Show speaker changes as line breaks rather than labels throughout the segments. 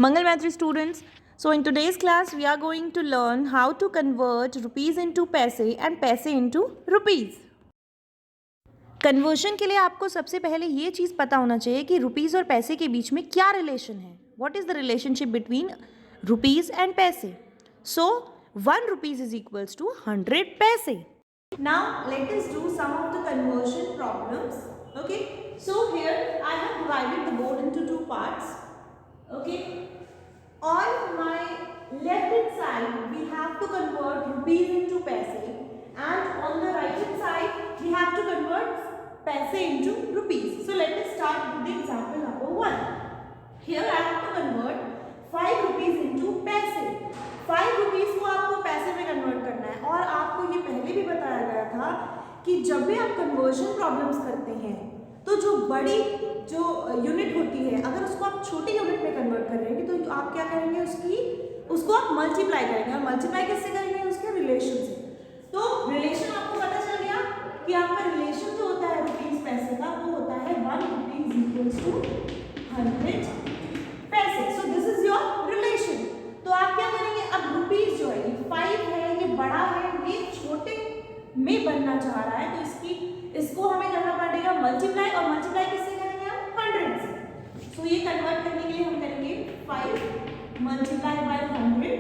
Mangal Maitri students, so in today's class we are going to learn how to convert rupees into paise and paise into rupees. Conversion के लिए आपको सबसे पहले ये चीज़ पता होना चाहिए कि रुपीज़ और पैसे के बीच में क्या रिलेशन है. What is the relationship between rupees and पैसे. सो 1 rupees is equals to 100 paise. Now let us do some of the conversion problems. Okay, so here I have divided the board into two parts. Okay, on my left hand side we have to convert rupees into paise, and on the right hand side we have to convert paise into rupees. So let us start with the example number 1. Here I have to convert 5 rupees into paise. 5 rupees को आपको पैसे में convert करना है, और आपको ये पहले भी बताया गया था कि जब भी आप कन्वर्जन प्रॉब्लम्स करते हैं तो जो बड़ी जो यूनिट होती है, अगर उसको आप छोटी यूनिट में कन्वर्ट कर रहे हैं तो आप क्या करेंगे, उसको आप मल्टीप्लाई करेंगे. और मल्टीप्लाई किससे करेंगे, उसके रिलेशन से. तो रिलेशन आपको पता चल गया कि आपका रिलेशन जो होता है रुपीज पैसे का, वो होता है 1 rupees इक्वल्स टू 100 पैसे. सो दिस इज योर रिलेशन. तो आप क्या करेंगे, अब रुपीज जो है 5 है, ये बड़ा है, ये छोटे में बनना चाह रहा है, तो इसको हमें करना पड़ेगा मल्टीप्लाई. और मल्टीप्लाई किससे करेंगे हम, 100 से. सो ये कन्वर्ट करने के लिए हम करेंगे 5 मल्टीप्लाई बाय 100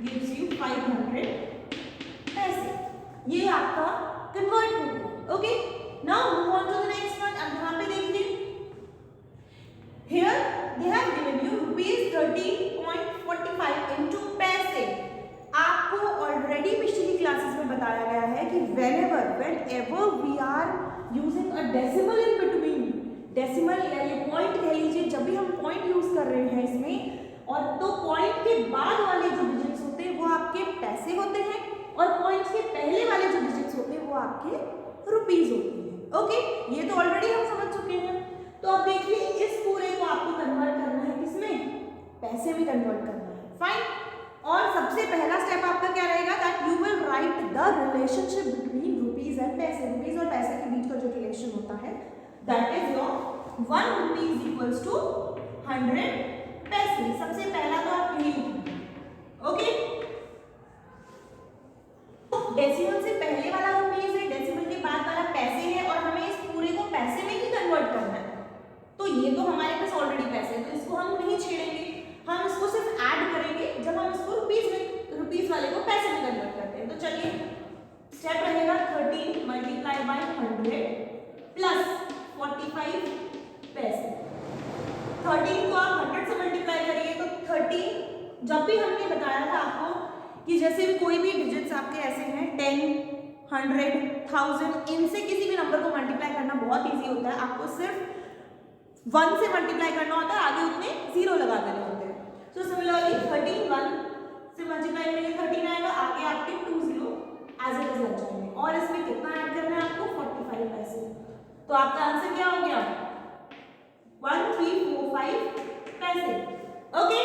गिव्स यू 500 पैसे. ये आपका कन्वर्ट हो गया. Okay, now move on to the next one. अब यहाँ पे देखिए, here they have given you rupees 30.45 into paise. आपको ऑलरेडी पिछली क्लासेस में बताया गया है कि whenever we are using a decimal in between, decimal या ये पॉइंट कह लीजिए, जब भी हम पॉइंट यूज कर रहे हैं इसमें, और तो पॉइंट के बाद वाले जो डिजिट्स होते हैं वो आपके पैसे होते हैं, और पॉइंट के पहले वाले जो डिजिट्स होते हैं वो आपके रुपीज होते हैं. ओके, ये तो ऑलरेडी हम समझ चुके हैं. तो अब देखिए, इस पूरे को आपको कन्वर्ट करना है किसमें, पैसे में कन्वर्ट करना है. फाइन. और सबसे पहला स्टेप आपका क्या रहेगा, that you will write the relationship between rupees and paise. Rupees और पैसे के बीच का जो रिलेशन होता है, that is your 1 rupees equals to 100 paise. सबसे पहला तो आप यही लिखेंगे. ओके, डेसिमल से पहले वाला रुपीज है, डेसिमल के बाद वाला पैसे है, और हमें इस पूरे को पैसे में ही कन्वर्ट करना है. तो ये तो हमारे पास ऑलरेडी पैसे है, तो इसको हम नहीं छेड़ेंगे, हम इसको सिर्फ ऐड करेंगे जब हम इसको रुपीज वाले को पैसे में कन्वर्ट करते हैं. तो चलिए, स्टेप रहेगा 13 मल्टीप्लाई बाय 100 प्लस 45 पैसे. 13 को आप 100 से मल्टीप्लाई करिए तो 13, जब भी हमने बताया था आपको कि जैसे भी कोई भी डिजिट्स आपके ऐसे हैं 10, 100, 1000, इनसे किसी भी नंबर को मल्टीप्लाई करना बहुत ईजी होता है. आपको सिर्फ 1 से मल्टीप्लाई करना होता है, आगे उतने 0 लगा देने होते हैं. सो सिमिलरली 13 1 से मल्टीप्लाई करेंगे 13 आएगा, आगे आपके 2 0 एज इट इज लग जाएंगे, और इसमें कितना ऐड करना है आपको, 45 पैसे. तो आपका आंसर क्या हो गया, 1345 पैसे. Okay,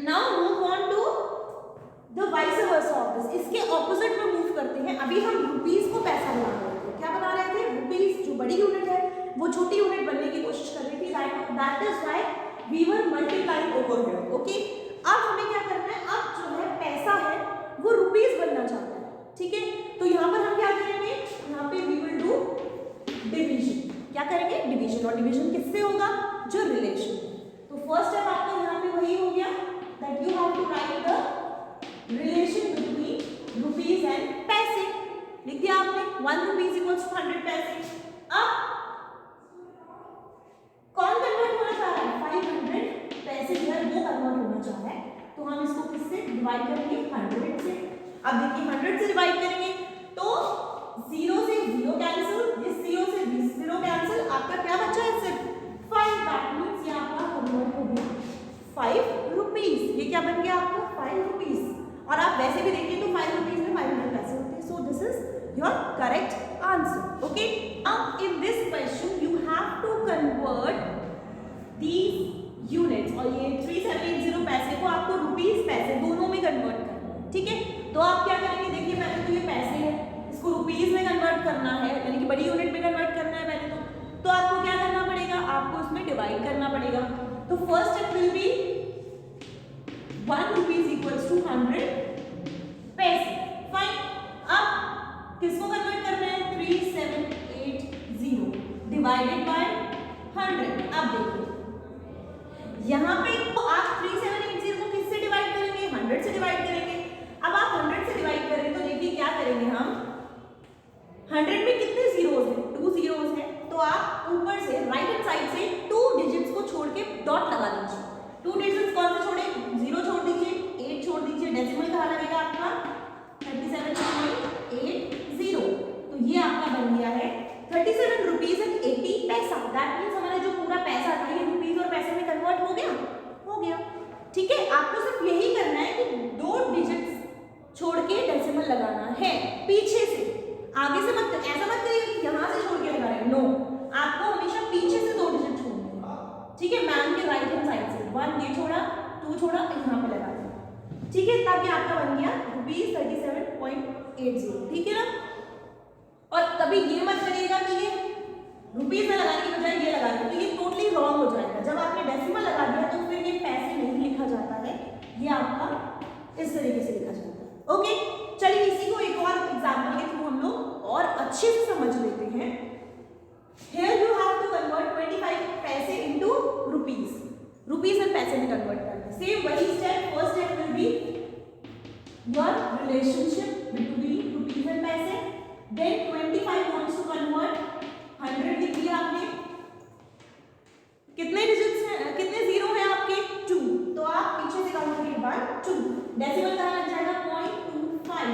now move on to the vice versa of this. इसके ऑपोजिट में मूव करते हैं. अभी हम रुपीज को पैसा बना रहे थे. क्या बना रहे थे, रुपीज जो बड़ी यूनिट है वो छोटी यूनिट बनने की कोशिश कर रही थी. That is why we were multiplying over here. Okay, अब हमें क्या करना है, अब जो है पैसा है वो रुपीज बनना चाहता है. ठीक है, तो यहाँ पर हम क्या करेंगे, यहाँ पे वी विल डू डिवीजन. क्या करेंगे, डिवीजन. और डिवीजन किससे होगा, जो रिलेशन. तो फर्स्ट स्टेप आपका यहाँ पे वही हो गया, that you have to write the relation between rupees and paise. लिख दिया आपने, 1 rupees इक्वल्स टू 100 पैसे. अब कौन कन्वर्ट होना चाह रहा है, 500 पैसे जो है वो कन्वर्ट होना चाह रहा है. तो हम इसको किससे डिवाइड करेंगे, 100 से. अब देखिए 100 से डिवाइड करेंगे तो 0 से 0 कैंसिल, इस 0 से 0 कैंसिल, आपका क्या बचा है, सिर्फ 5. दैट मींस ये आपका कन्वर्ट हो गया 5 rupees. ये क्या बन गया आपका, 5 rupees. और आप वैसे भी देखिए तो 5 rupees में 500 पैसे होते हैं. So this is your correct answer. Okay, now in this question you have to convert these units, और ये 3780 पैसे को आपको रुपीज पैसे दोनों में कन्वर्ट करना है. ठीक है, तो आप क्या करेंगे, देखिए पहले तो ये पैसे है, इसको रुपीज में कन्वर्ट करना है, यानी कि बड़ी यूनिट में कन्वर्ट करना है पहले तो आपको क्या करना पड़ेगा, आपको इसमें डिवाइड करना पड़ेगा. तो first step will be 1 rupees equals to 100 paise. Fine, अब किसको कन्वर्ट करना है? 3780 डिवाइडेड बाय 100। अब देखिए यहाँ पे तो आप 3780 को किससे डिवाइड करेंगे? 100 से डिवाइड करेंगे। अब आप 100 से डिवाइड करें तो देखिए क्या करेंगे हम, 100 में कितने जीरोस हैं? 2 जीरोस हैं, तो आप ऊपर से राइट हैंड साइड से 2 डिजिट्स को छोड़ के डॉट लगा दीजिए। 2 डिजिट्स कौन से छोड़े? 0 छोड़ दीजिए, 8 छोड़ दीजिए, डेसिमल कहाँ लगेगा आपका? 37.80। तो ये आपका बन गया है 37 रुपीज एंड 80 पैसा। दैट मीन्स हमारा जो पूरा पैसा था ये रुपीज और पैसे में कन्वर्ट हो गया, हो गया। ठीक है, आपको सिर्फ यही करना है कि 2 डिजिट्स छोड़ के डेसिमल लगाना है पीछे से, आगे से मत, ऐसा मत करिए कि यहाँ से छोड़ के लगा रहे हैं। नो, आपको हमेशा पीछे से 2 डिजिट छोड़ने हैं। ठीक है, मैम के राइट हैंड साइड से 1 ये छोड़ा, 2 छोड़ा, यहाँ पे लगा दिया। ठीक है, तब ये आपका बन गया रुपीज 37.80। ठीक है ना? और कभी ये मत करिएगा कि ये रुपीज में लगाने की बजाय ये लगा दो, तो ये टोटली रॉन्ग हो जाएगा। जब आपने डेसिमल लगा दिया तो फिर ये पैसे नहीं लिखा जाता है, ये आपका इस तरीके से लिखा जाता है। ओके, चलिए इसी को एक और एग्जांपल के थ्रू हम लोग और अच्छे से समझ लेते हैं। Here you have to convert 25 पैसे into rupees, रुपीज और पैसे में कन्वर्ट करना है। सेम वही step, first step will B your relationship between rupees and पैसे। Then 25 wants to convert 100 लिख दिया आपने। कितने डिजिट्स हैं, कितने जीरो हैं आपके? 2, तो आप पीछे से काउंट करिए 1 2, डेसिमल कहाँ लग जाएगा? 0.25।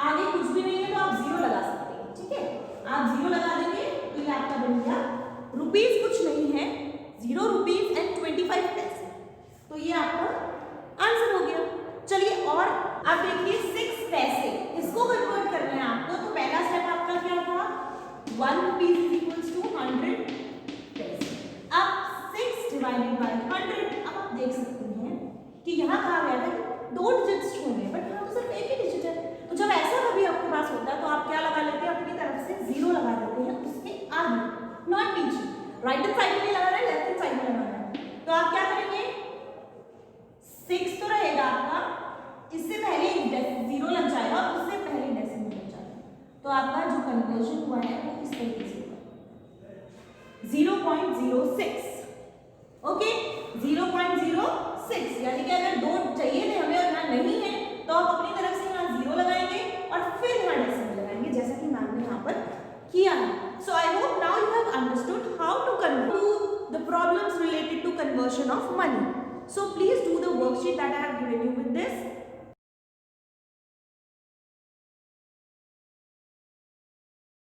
आगे कुछ भी नहीं है तो आप 0 लगा सकते हैं। ठीक है, आप 0 लगा देंगे तो ये आपका बन गया रुपीज कुछ नहीं है, 0 रुपीज एंड 25 पैसे। तो ये आपका आंसर हो गया। चलिए और आप देखिए 6 पैसे, इसको कन्वर्ट करना है आपको। तो पहला स्टेप आपका क्या था? 1 रुपीज इज इक्वल्स टू 100 पैसे। अब 6 डिवाइडेड बाय 100। अब आप देख सकते हैं कि यहाँ कहा गया था 2 डिजिट्स छोड़ने, बट यहाँ तो सिर्फ एक ही डिजिट है। तो जब ऐसा कभी आपके पास होता है तो आप क्या लगा लेते हैं? अपनी तरफ से 0 लगा देते हैं उसके आगे, नॉट पीछे। राइट हैंड साइड में नहीं लगाना है, लेफ्ट हैंड साइड में लगाना है। तो आप क्या करेंगे? 6 तो रहेगा आपका, इससे पहले 0 लग जाएगा, उससे पहले डेसिमल लग जाएगा। तो आपका जो कन्वर्जन हुआ है वो इस तरीके से हुआ, 0.06। ओके, 0.06, यानी कि अगर 2 चाहिए थे हमें और यहाँ नहीं है तो आप अपनी तरफ से यहाँ 0 लगाएंगे और फिर यहाँ डेसिमल लगाएंगे, जैसा कि मैम ने यहाँ पर किया है। So I hope now you have understood how to convert the problems related to conversion of money. So please do the worksheet